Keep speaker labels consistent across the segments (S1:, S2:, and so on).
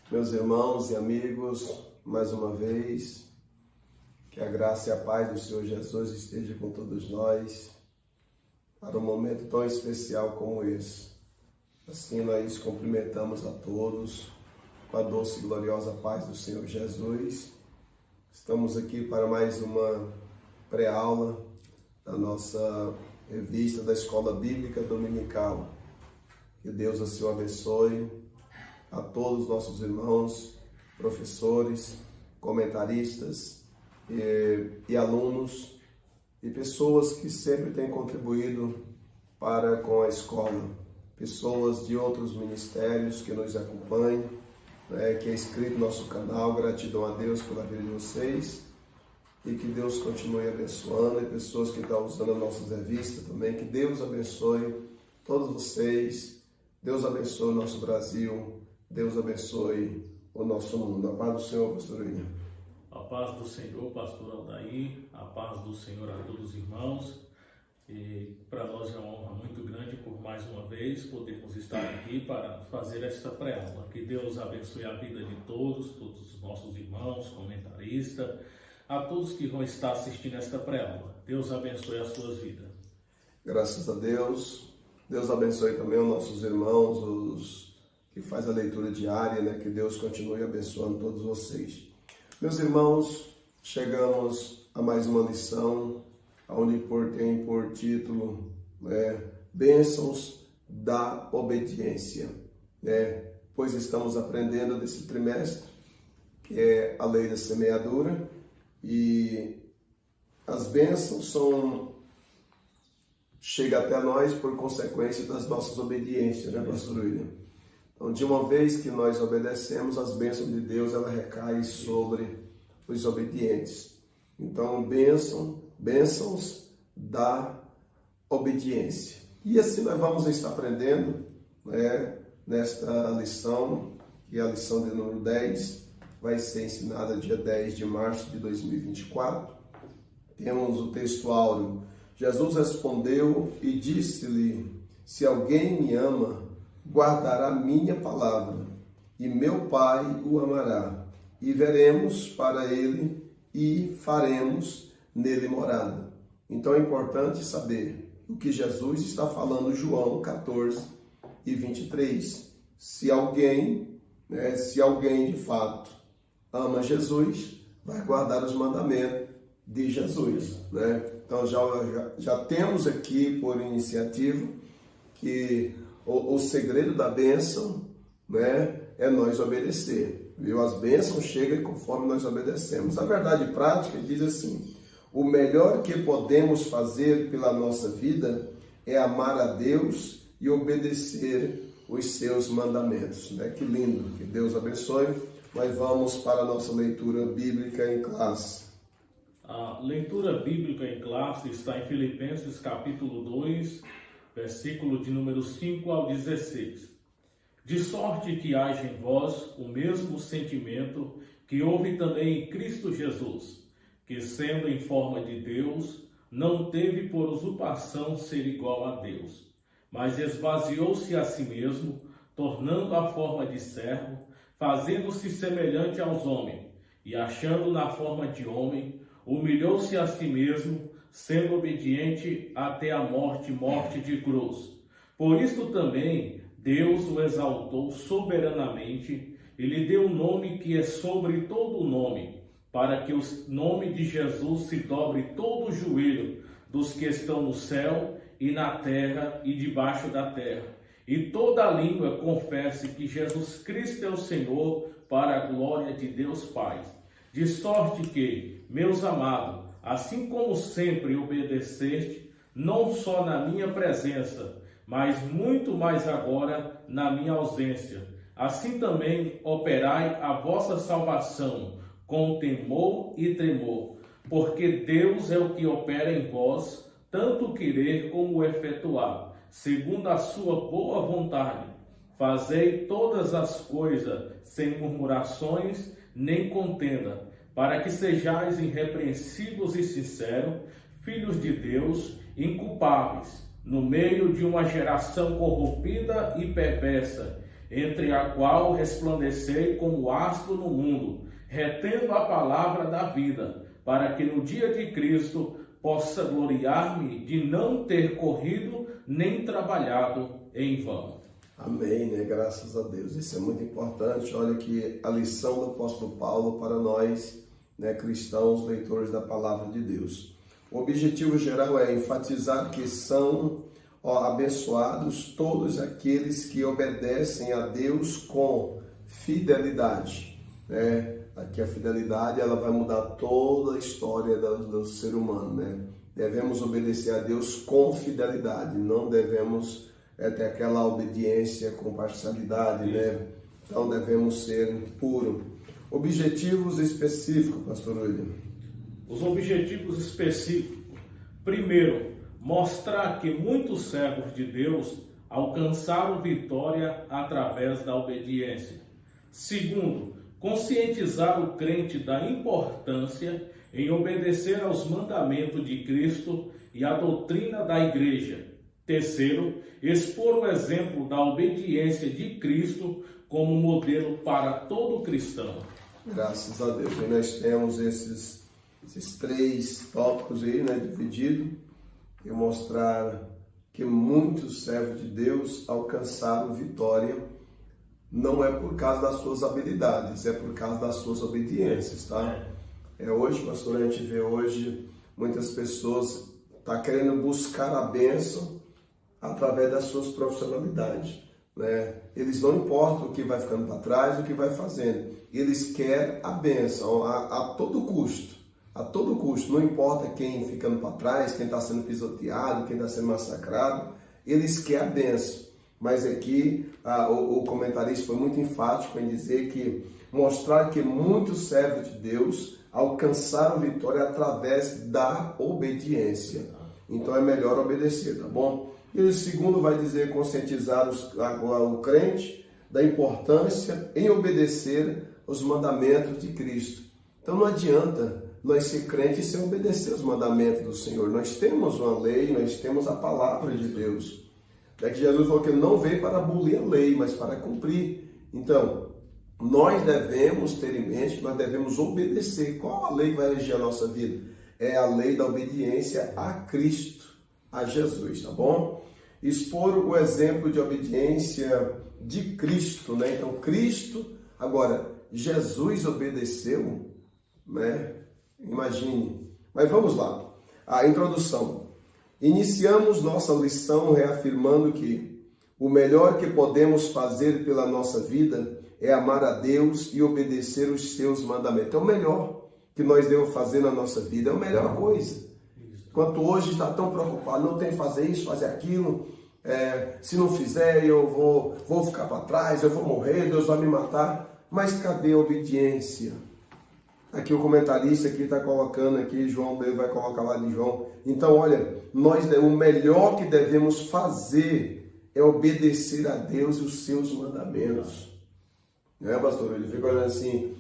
S1: Meus irmãos e amigos, mais uma vez, que a graça e a paz do Senhor Jesus esteja com todos nós para um momento tão especial como esse. Assim nós cumprimentamos a todos com a doce e gloriosa paz do Senhor Jesus. Estamos aqui para mais uma pré-aula da nossa revista da Escola Bíblica Dominical. Que Deus assim o abençoe a todos os nossos irmãos, professores, comentaristas e alunos e pessoas que sempre têm contribuído para com a escola, pessoas de outros ministérios que nos acompanham, que é inscrito no nosso canal. Gratidão a Deus pela vida de vocês e que Deus continue abençoando, e pessoas que estão usando a nossa revista também, que Deus abençoe todos vocês, Deus abençoe o nosso Brasil, Deus abençoe o nosso mundo. A paz do Senhor, pastor William.
S2: A paz do Senhor, pastor Aldair, a paz do Senhor a todos os irmãos. E para nós é uma honra muito grande por mais uma vez podermos estar aqui para fazer esta pré-aula. Que Deus abençoe a vida de todos os nossos irmãos, comentaristas, a todos que vão estar assistindo esta pré-aula. Deus abençoe as suas vidas.
S1: Graças a Deus. Deus abençoe também os nossos irmãos, os que faz a leitura diária, que Deus continue abençoando todos vocês. Meus irmãos, chegamos a mais uma lição, onde tem por título Bênçãos da Obediência, pois estamos aprendendo desse trimestre, que é a lei da semeadura, e as bênçãos chegam até nós por consequência das nossas obediências, pastor William? Então, de uma vez que nós obedecemos, as bênçãos de Deus, ela recai sobre os obedientes. Então, bênçãos da obediência. E assim nós vamos estar aprendendo, nesta lição, que é a lição de número 10, vai ser ensinada dia 10 de março de 2024. Temos o texto áureo. Jesus respondeu e disse-lhe: se alguém me ama, guardará minha palavra, e meu Pai o amará, e veremos para ele e faremos nele morada. Então é importante saber o que Jesus está falando em João 14 e 23. Se alguém de fato ama Jesus, vai guardar os mandamentos de Jesus. Então já temos aqui por iniciativa que o segredo da bênção, é nós obedecer. Viu? As bênçãos chegam conforme nós obedecemos. A verdade prática diz assim: o melhor que podemos fazer pela nossa vida é amar a Deus e obedecer os seus mandamentos. Que lindo, que Deus abençoe. Nós vamos para a nossa leitura bíblica em classe.
S2: A leitura bíblica em classe está em Filipenses capítulo 2, versículo de número 5 ao 16. De sorte que haja em vós o mesmo sentimento que houve também em Cristo Jesus, que sendo em forma de Deus, não teve por usurpação ser igual a Deus, mas esvaziou-se a si mesmo, tornando a forma de servo, fazendo-se semelhante aos homens, e achando na forma de homem, humilhou-se a si mesmo, sendo obediente até a morte de cruz. Por isto também Deus o exaltou soberanamente e lhe deu um nome que é sobre todo o nome, para que o nome de Jesus se dobre todo o joelho dos que estão no céu e na terra e debaixo da terra, e toda a língua confesse que Jesus Cristo é o Senhor, para a glória de Deus Pai. De sorte que, meus amados, assim como sempre obedeceste, não só na minha presença, mas muito mais agora na minha ausência, assim também operai a vossa salvação com temor e tremor, porque Deus é o que opera em vós, tanto o querer como o efetuar, segundo a sua boa vontade. Fazei todas as coisas sem murmurações nem contenda, para que sejais irrepreensíveis e sinceros, filhos de Deus, inculpáveis, no meio de uma geração corrompida e perversa, entre a qual resplandecei como astro no mundo, retendo a palavra da vida, para que no dia de Cristo possa gloriar-me de não ter corrido nem trabalhado em vão.
S1: Amém, né? Graças a Deus. Isso é muito importante. Olha que a lição do apóstolo Paulo para nós, né, cristãos, leitores da palavra de Deus. O objetivo geral é enfatizar que são abençoados todos aqueles que obedecem a Deus com fidelidade, né? Aqui a fidelidade, ela vai mudar toda a história do ser humano, né? Devemos obedecer a Deus com fidelidade, não devemos ter aquela obediência com parcialidade, né? Então devemos ser puros. Objetivos específicos, pastor William.
S2: Os objetivos específicos. Primeiro, mostrar que muitos servos de Deus alcançaram vitória através da obediência. Segundo, conscientizar o crente da importância em obedecer aos mandamentos de Cristo e à doutrina da igreja. Terceiro, expor o exemplo da obediência de Cristo como modelo para todo cristão.
S1: Graças a Deus. E nós temos esses 3 tópicos aí, né, divididos, e mostrar que muitos servos de Deus alcançaram vitória, não é por causa das suas habilidades, é por causa das suas obediências, tá? Hoje, pastor, a gente vê hoje muitas pessoas querendo buscar a bênção através das suas profissionalidades, né? Eles não importam o que vai ficando para trás, o que vai fazendo, eles querem a bênção a todo custo. A todo custo, não importa quem ficando para trás, quem está sendo pisoteado, quem está sendo massacrado, eles querem a bênção. Mas aqui o comentarista foi muito enfático em dizer que mostrar que muitos servos de Deus alcançaram vitória através da obediência. Então é melhor obedecer, tá bom? E o segundo vai dizer conscientizar o crente da importância em obedecer os mandamentos de Cristo. Então não adianta nós ser crentes sem obedecer os mandamentos do Senhor. Nós temos uma lei, nós temos a palavra de Deus. É que Jesus falou que ele não veio para abolir a lei, mas para cumprir. Então, nós devemos ter em mente que nós devemos obedecer. Qual a lei que vai regir a nossa vida? É a lei da obediência a Cristo, a Jesus, tá bom? Expor o exemplo de obediência de Cristo, né? Então, Cristo, agora, Jesus obedeceu, né? Imagine. Mas vamos lá. A introdução. Iniciamos nossa lição reafirmando que o melhor que podemos fazer pela nossa vida é amar a Deus e obedecer os seus mandamentos. É o melhor que nós devemos fazer na nossa vida, é a melhor coisa. Enquanto hoje está tão preocupado, não tem que fazer isso, fazer aquilo, se não fizer eu vou ficar para trás, eu vou morrer, Deus vai me matar. Mas cadê a obediência? Aqui o comentarista aqui está colocando aqui, João vai colocar lá de João. Então, olha, o melhor que devemos fazer é obedecer a Deus e os seus mandamentos. Né, pastor? Ele fica olhando assim,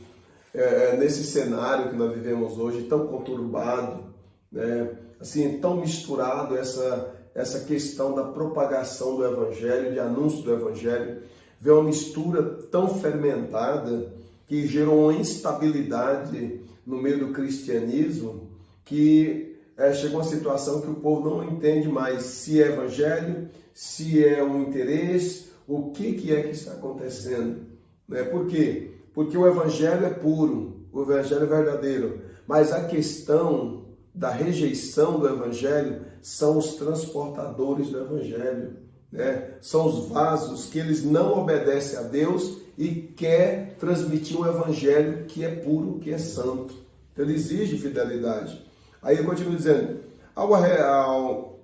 S1: nesse cenário que nós vivemos hoje, tão conturbado, né? Assim, tão misturado essa questão da propagação do Evangelho, de anúncio do Evangelho, vê uma mistura tão fermentada que gerou uma instabilidade no meio do cristianismo, que chegou a uma situação que o povo não entende mais se é evangelho, se é um interesse, o que é que está acontecendo. Né? Por quê? Porque o evangelho é puro, o evangelho é verdadeiro, mas a questão da rejeição do evangelho são os transportadores do evangelho, né? São os vasos que eles não obedecem a Deus e quer transmitir um evangelho que é puro, que é santo. Então ele exige fidelidade. Aí ele continua dizendo, ao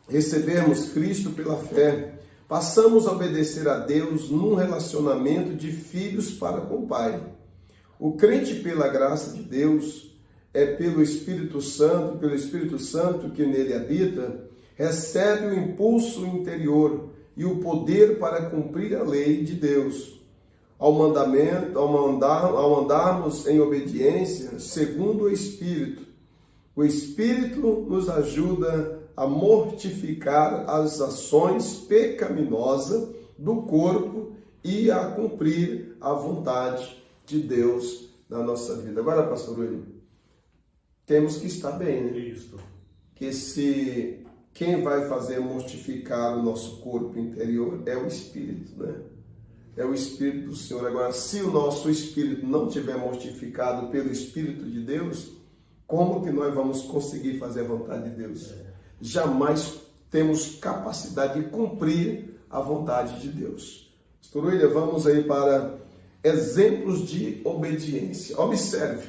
S1: recebermos Cristo pela fé, passamos a obedecer a Deus num relacionamento de filhos para com o Pai. O crente, pela graça de Deus, pelo Espírito Santo que nele habita, recebe o impulso interior e o poder para cumprir a lei de Deus. Ao andarmos em obediência segundo o Espírito nos ajuda a mortificar as ações pecaminosas do corpo e a cumprir a vontade de Deus na nossa vida. Agora, pastor William, temos que estar bem, né?
S2: Isso.
S1: Que quem vai fazer mortificar o nosso corpo interior é o Espírito, né? É o Espírito do Senhor. Agora, se o nosso Espírito não estiver mortificado pelo Espírito de Deus, como que nós vamos conseguir fazer a vontade de Deus? Jamais temos capacidade de cumprir a vontade de Deus. Pastor William, vamos aí para exemplos de obediência. Observe.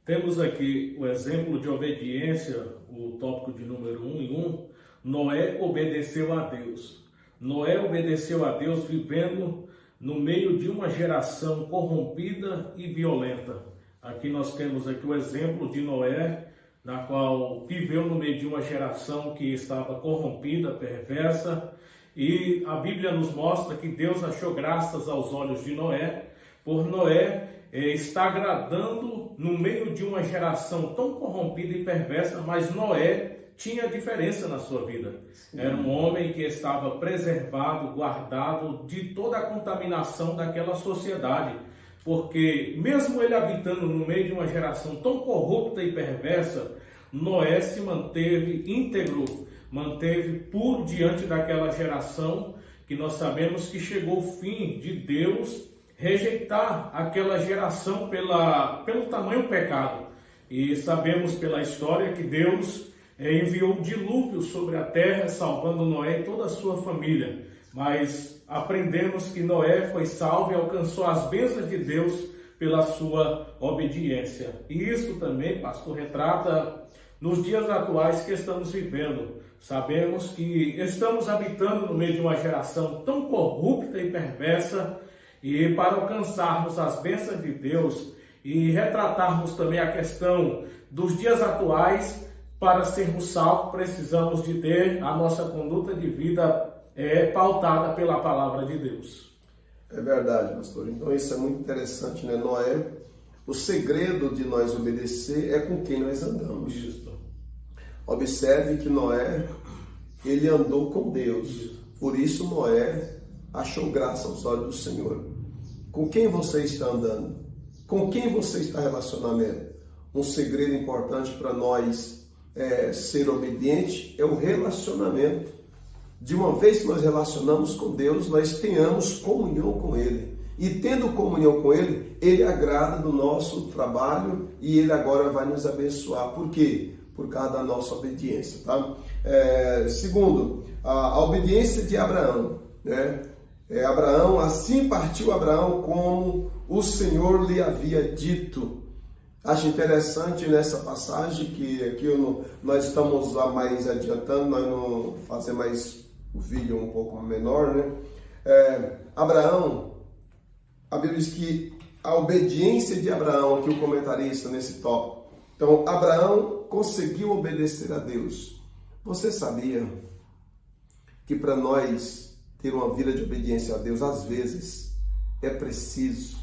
S2: Temos aqui o exemplo de obediência, o tópico de número 1. Noé obedeceu a Deus. Noé obedeceu a Deus vivendo no meio de uma geração corrompida e violenta. Aqui nós temos aqui o exemplo de Noé, na qual viveu no meio de uma geração que estava corrompida, perversa, e a Bíblia nos mostra que Deus achou graças aos olhos de Noé, por Noé estar agradando no meio de uma geração tão corrompida e perversa, mas Noé tinha diferença na sua vida. Era um homem que estava preservado, guardado de toda a contaminação daquela sociedade, porque mesmo ele habitando no meio de uma geração tão corrupta e perversa, Noé se manteve íntegro, manteve puro diante daquela geração, que nós sabemos que chegou o fim de Deus rejeitar aquela geração pelo tamanho pecado. E sabemos pela história que Deus enviou um dilúvio sobre a terra, salvando Noé e toda a sua família. Mas aprendemos que Noé foi salvo e alcançou as bênçãos de Deus pela sua obediência. E isso também, pastor, retrata nos dias atuais que estamos vivendo. Sabemos que estamos habitando no meio de uma geração tão corrupta e perversa, e para alcançarmos as bênçãos de Deus e retratarmos também a questão dos dias atuais, para sermos salvos, precisamos de ter a nossa conduta de vida pautada pela palavra de Deus.
S1: É verdade, pastor. Então isso é muito interessante, né? Noé, o segredo de nós obedecer é com quem nós andamos.
S2: Isso.
S1: Observe que Noé, ele andou com Deus. Por isso Noé achou graça aos olhos do Senhor. Com quem você está andando? Com quem você está relacionamento? Um segredo importante para nós ser obediente é o relacionamento. De uma vez que nós relacionamos com Deus, nós tenhamos comunhão com Ele. E tendo comunhão com Ele, Ele agrada do nosso trabalho e Ele agora vai nos abençoar. Por quê? Por causa da nossa obediência. Tá? Segundo, a obediência de Abraão, né? Abraão, assim partiu Abraão como o Senhor lhe havia dito. Acho interessante nessa passagem que aqui nós estamos lá mais adiantando, nós não fazer mais o vídeo um pouco menor, né? Abraão, a Bíblia diz que a obediência de Abraão, aqui o comentarista nesse tópico. Então, Abraão conseguiu obedecer a Deus. Você sabia que para nós ter uma vida de obediência a Deus, às vezes, é preciso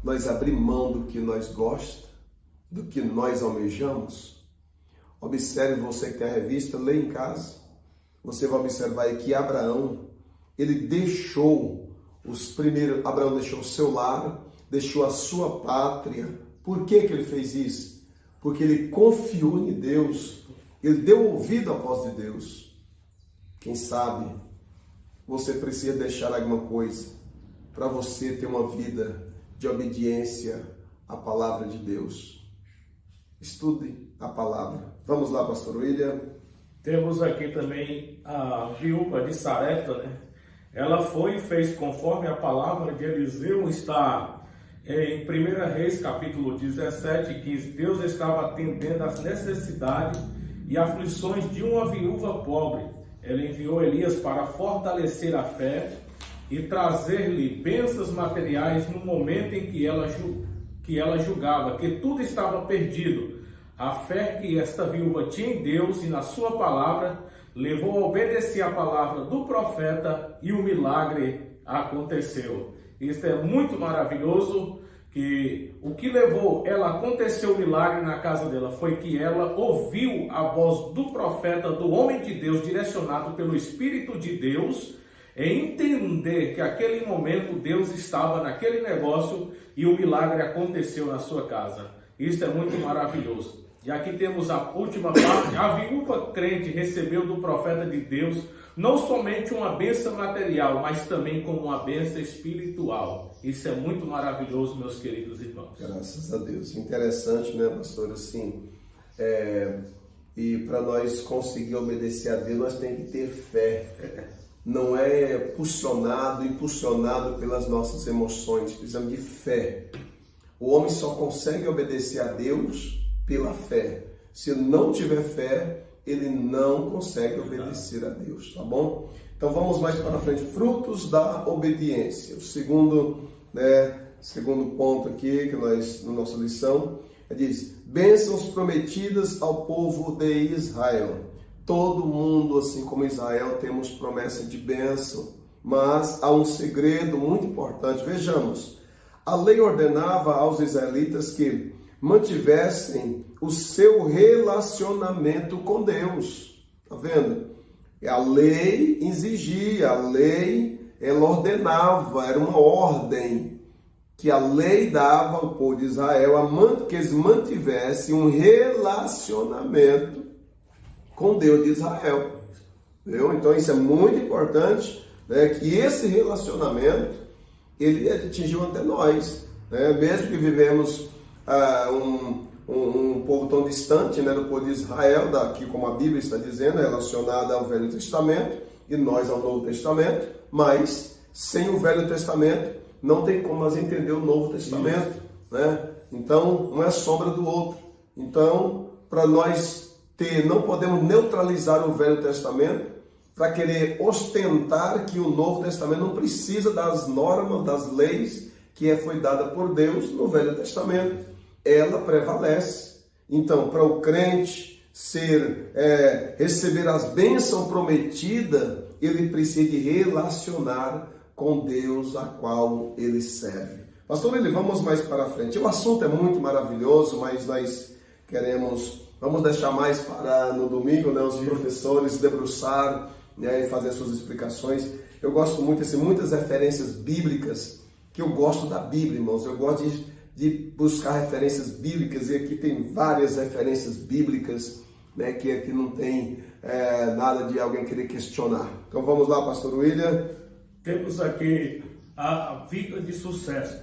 S1: nós abrir mão do que nós gostamos, do que nós almejamos? Observe, você que tem a revista, lê em casa. Você vai observar aí que Abraão, ele deixou Abraão deixou o seu lar, deixou a sua pátria. Por que ele fez isso? Porque ele confiou em Deus, ele deu ouvido à voz de Deus. Quem sabe você precisa deixar alguma coisa para você ter uma vida de obediência à palavra de Deus. Estude a palavra. Vamos lá, pastor William.
S2: Temos aqui também a viúva de Sarepta, né? Ela foi e fez conforme a palavra de Eliseu, está em 1 Reis, capítulo 17, que Deus estava atendendo às necessidades e aflições de uma viúva pobre. Ela enviou Elias para fortalecer a fé e trazer-lhe bênçãos materiais no momento em que ela julgava que tudo estava perdido. A fé que esta viúva tinha em Deus e na sua palavra levou a obedecer a palavra do profeta e o milagre aconteceu. Isso é muito maravilhoso, que o que levou ela a acontecer o milagre na casa dela foi que ela ouviu a voz do profeta, do homem de Deus, direcionado pelo Espírito de Deus, é entender que aquele momento Deus estava naquele negócio e o milagre aconteceu na sua casa. Isso é muito maravilhoso. E aqui temos a última parte. A viúva crente recebeu do profeta de Deus não somente uma bênção material, mas também como uma bênção espiritual. Isso é muito maravilhoso, meus queridos irmãos.
S1: Graças a Deus. Interessante, né, pastor? Assim, e para nós conseguir obedecer a Deus, nós temos que ter fé. Não é impulsionado pelas nossas emoções. Precisamos de fé. O homem só consegue obedecer a Deus pela fé. Se não tiver fé, ele não consegue obedecer a Deus, tá bom? Então vamos mais para frente. Frutos da obediência. O segundo ponto aqui que nós, na nossa lição, diz: bênçãos prometidas ao povo de Israel. Todo mundo, assim como Israel, temos promessa de bênção, mas há um segredo muito importante. Vejamos, a lei ordenava aos israelitas que mantivessem o seu relacionamento com Deus. Tá vendo? A lei exigia, a lei ela ordenava, era uma ordem que a lei dava ao povo de Israel que eles mantivessem um relacionamento com Deus de Israel. Entendeu? Então isso é muito importante, né, que esse relacionamento ele atingiu até nós, né? Mesmo que vivemos um povo tão distante, né, do povo de Israel, daqui como a Bíblia está dizendo, relacionada ao Velho Testamento e nós ao Novo Testamento, mas sem o Velho Testamento não tem como nós entender o Novo Testamento, né? Então um é sombra do outro. Então para nós não podemos neutralizar o Velho Testamento para querer ostentar que o Novo Testamento não precisa das normas, das leis que foi dada por Deus no Velho Testamento. Ela prevalece. Então, para o crente receber as bênçãos prometidas, ele precisa de relacionar com Deus a qual ele serve. Pastor, vamos mais para frente. O assunto é muito maravilhoso, mas nós vamos deixar mais para no domingo, né, os professores debruçar, né, e fazer suas explicações. Eu gosto muito, muitas referências bíblicas, que eu gosto da Bíblia, irmãos. Eu gosto de buscar referências bíblicas, e aqui tem várias referências bíblicas, né, que aqui não tem nada de alguém querer questionar. Então vamos lá, pastor William.
S2: Temos aqui a vida de sucesso.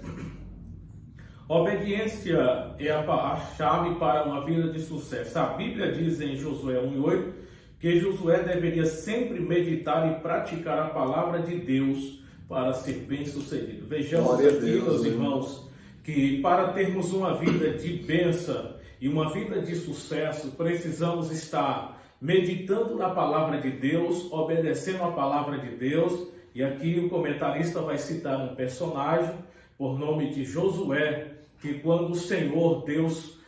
S2: Obediência é a chave para uma vida de sucesso. A Bíblia diz em Josué 1:8 que Josué deveria sempre meditar e praticar a palavra de Deus para ser bem-sucedido. Vejamos aqui, meus irmãos, que para termos uma vida de bênção e uma vida de sucesso, precisamos estar meditando na palavra de Deus, obedecendo a palavra de Deus. E aqui o comentarista vai citar um personagem por nome de Josué, que quando o Senhor Deus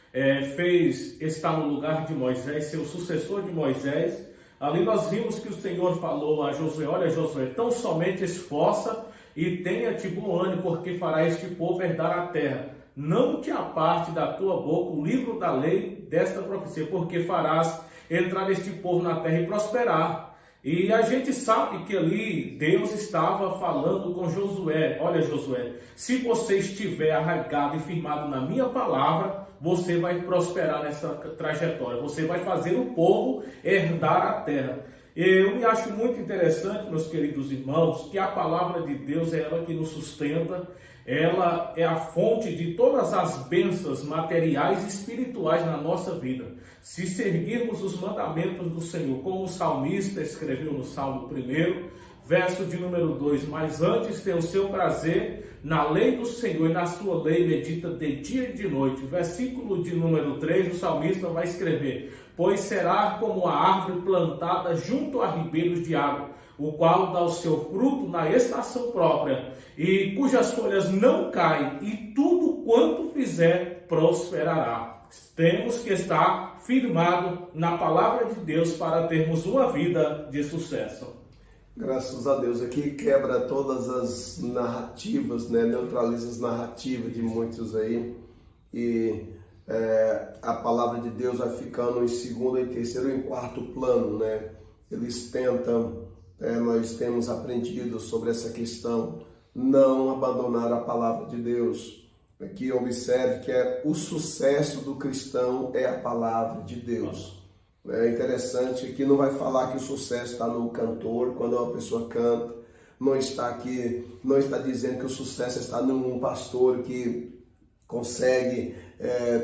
S2: fez estar no lugar de Moisés, seu sucessor de Moisés, ali nós vimos que o Senhor falou a Josué: olha, Josué, tão somente esforça e tenha-te bom ânimo, porque fará este povo herdar a terra. Não te aparte da tua boca o livro da lei desta profecia, porque farás entrar este povo na terra e prosperar. E a gente sabe que ali Deus estava falando com Josué: olha, Josué, se você estiver arraigado e firmado na minha palavra, você vai prosperar nessa trajetória, você vai fazer o povo herdar a terra. Eu me acho muito interessante, meus queridos irmãos, que a palavra de Deus é ela que nos sustenta, ela é a fonte de todas as bênçãos materiais e espirituais na nossa vida. Se seguirmos os mandamentos do Senhor, como o salmista escreveu no Salmo 1, verso de número 2, mas antes tem o seu prazer na lei do Senhor, e na sua lei medita de dia e de noite. Versículo de número 3, o salmista vai escrever: pois será como a árvore plantada junto a ribeiros de água, o qual dá o seu fruto na estação própria, e cujas folhas não caem, e tudo quanto fizer prosperará. Temos que estar firmado na palavra de Deus para termos uma vida de sucesso.
S1: Graças a Deus, aqui quebra todas as narrativas, né? Neutraliza as narrativas de muitos aí, e a palavra de Deus vai ficando em segundo, em terceiro e em quarto plano, né? Eles tentam nós temos aprendido sobre essa questão, não abandonar a palavra de Deus. Aqui observe que o sucesso do cristão é a palavra de Deus. É interessante que não vai falar que o sucesso está no cantor, quando uma pessoa canta, não está dizendo que o sucesso está num pastor que consegue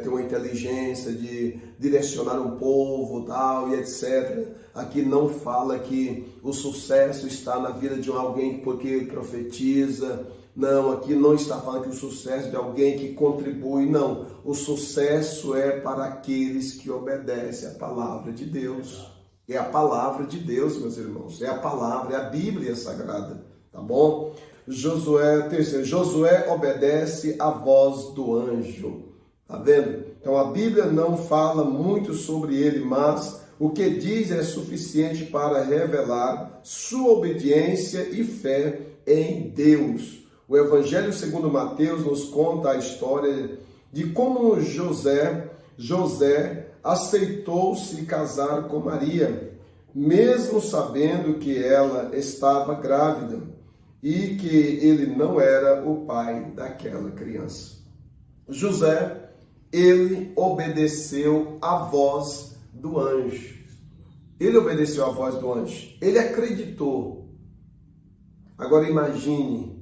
S1: ter uma inteligência de direcionar um povo, tal, e etc. Aqui não fala que o sucesso está na vida de alguém porque profetiza. Não, aqui não está falando que o sucesso de alguém que contribui, não. O sucesso é para aqueles que obedecem à palavra de Deus. É a palavra de Deus, meus irmãos. É a palavra, é a Bíblia Sagrada, tá bom? Josué obedece à voz do anjo. Tá vendo? Então a Bíblia não fala muito sobre ele, mas o que diz é suficiente para revelar sua obediência e fé em Deus. O Evangelho segundo Mateus nos conta a história de como José aceitou se casar com Maria, mesmo sabendo que ela estava grávida e que ele não era o pai daquela criança. José, ele obedeceu à voz do anjo. Ele obedeceu à voz do anjo. Ele acreditou. Agora imagine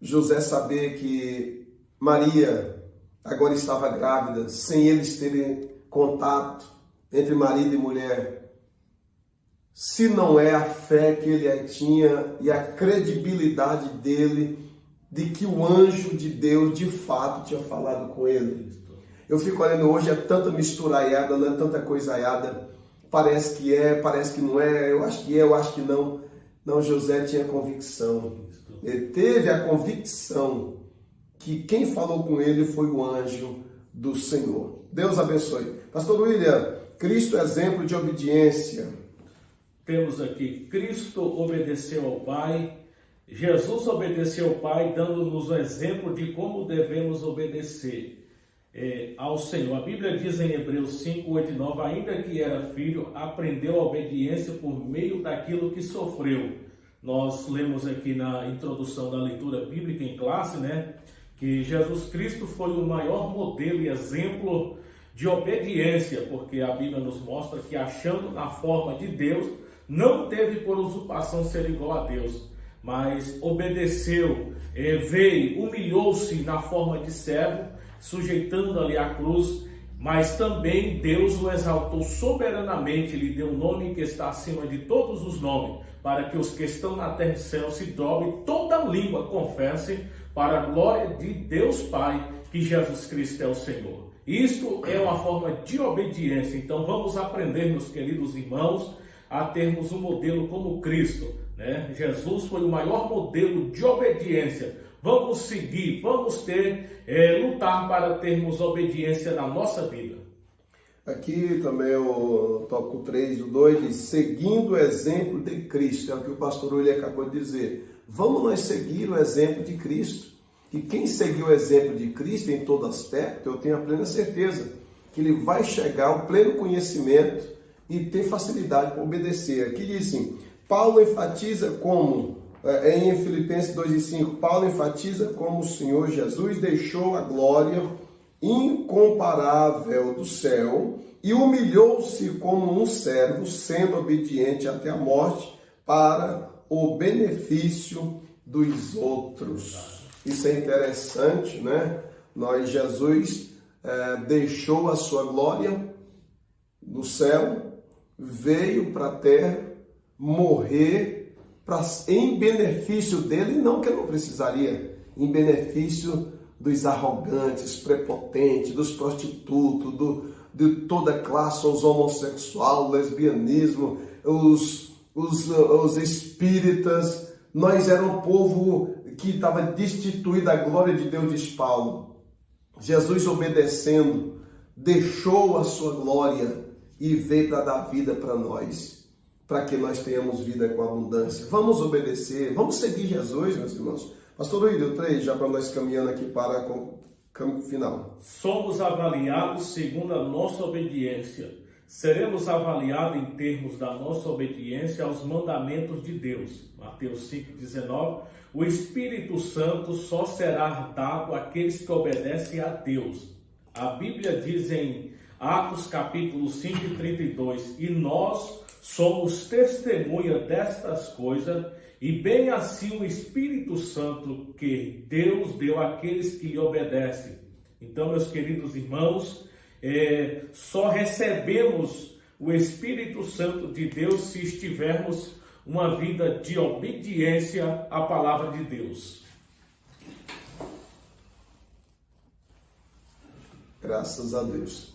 S1: José saber que Maria agora estava grávida, sem eles terem contato entre marido e mulher. Se não é a fé que ele tinha e a credibilidade dele de que o anjo de Deus de fato tinha falado com ele. Eu fico olhando hoje, é tanta misturaiada, não é tanta coisaiada. Parece que é, parece que não é, eu acho que é, eu acho que não. Não, José tinha convicção. Ele teve a convicção que quem falou com ele foi o anjo do Senhor. Deus abençoe. Pastor William, Cristo é exemplo de obediência.
S2: Temos aqui, Cristo obedeceu ao Pai, Jesus obedeceu ao Pai, dando-nos o exemplo de como devemos obedecer ao Senhor. A Bíblia diz em Hebreus 5, 8 e 9, ainda que era filho, aprendeu a obediência por meio daquilo que sofreu. Nós lemos aqui na introdução da leitura bíblica em classe, que Jesus Cristo foi o maior modelo e exemplo de obediência, porque a Bíblia nos mostra que, achando na forma de Deus, não teve por usurpação ser igual a Deus, mas obedeceu, veio, humilhou-se na forma de servo, sujeitando-lhe a cruz, mas também Deus o exaltou soberanamente, lhe deu um nome que está acima de todos os nomes, para que os que estão na terra e céu se dobrem, toda língua confesse, para a glória de Deus Pai, que Jesus Cristo é o Senhor. Isto é uma forma de obediência. Então vamos aprender, meus queridos irmãos, a termos um modelo como Cristo, Jesus foi o maior modelo de obediência. Vamos seguir, vamos lutar para termos obediência na nossa vida.
S1: Aqui também o tópico 3 do 2 diz, seguindo o exemplo de Cristo, é o que o pastor William acabou de dizer. Vamos nós seguir o exemplo de Cristo. E quem seguiu o exemplo de Cristo em todo aspecto, eu tenho a plena certeza que ele vai chegar ao pleno conhecimento e ter facilidade para obedecer. Aqui diz assim, Paulo enfatiza como, em Filipenses 2:5, Paulo enfatiza como o Senhor Jesus deixou a glória incomparável do céu e humilhou-se como um servo, sendo obediente até a morte, para o benefício dos outros. Isso é interessante, Jesus deixou a sua glória no céu, veio para a terra, morrer em benefício dele, não que ele não precisaria, em benefício dos arrogantes, prepotentes, dos prostitutos, de toda classe, os homossexuais, o lesbianismo, os espíritas. Nós éramos um povo que estava destituído da glória de Deus, diz Paulo. Jesus, obedecendo, deixou a sua glória e veio para dar vida para nós, para que nós tenhamos vida com abundância. Vamos obedecer, vamos seguir Jesus, meus irmãos. Pastor William, 3, já para nós caminhando aqui para o campo final.
S2: Somos avaliados segundo a nossa obediência. seremos avaliados em termos da nossa obediência aos mandamentos de Deus. Mateus 5,19. O Espírito Santo só será dado àqueles que obedecem a Deus. A Bíblia diz em Atos capítulo 5:32, e nós somos testemunha destas coisas, e bem assim o Espírito Santo que Deus deu àqueles que lhe obedecem. Então, meus queridos irmãos, só recebemos o Espírito Santo de Deus se estivermos uma vida de obediência à palavra de Deus.
S1: Graças a Deus.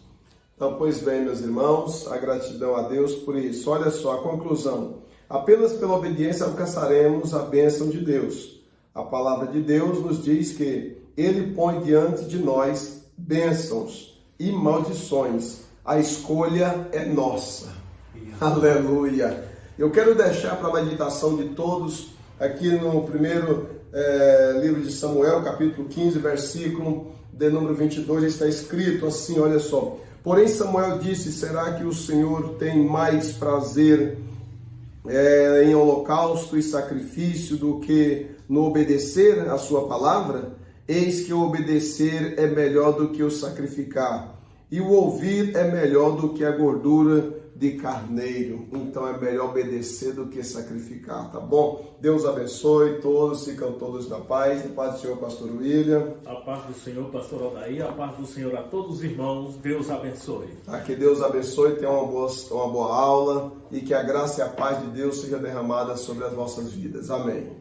S1: Então, pois bem, meus irmãos, a gratidão a Deus por isso. Olha só a conclusão. Apenas pela obediência alcançaremos a bênção de Deus. A palavra de Deus nos diz que Ele põe diante de nós bênçãos e maldições. A escolha é nossa. Aleluia! Eu quero deixar para a meditação de todos, aqui no primeiro livro de Samuel, capítulo 15, versículo de número 22, está escrito assim, olha só. Porém Samuel disse, será que o Senhor tem mais prazer em holocausto e sacrifício do que no obedecer a sua palavra? Eis que o obedecer é melhor do que o sacrificar, e o ouvir é melhor do que a gordura de carneiro. Então é melhor obedecer do que sacrificar, tá bom? Deus abençoe todos, ficam todos na paz. A paz do Senhor, pastor William.
S2: A paz do Senhor, pastor Odaí. A paz do Senhor a todos os irmãos. Deus abençoe.
S1: Que Deus abençoe, tenha uma boa aula e que a graça e a paz de Deus seja derramada sobre as vossas vidas. Amém.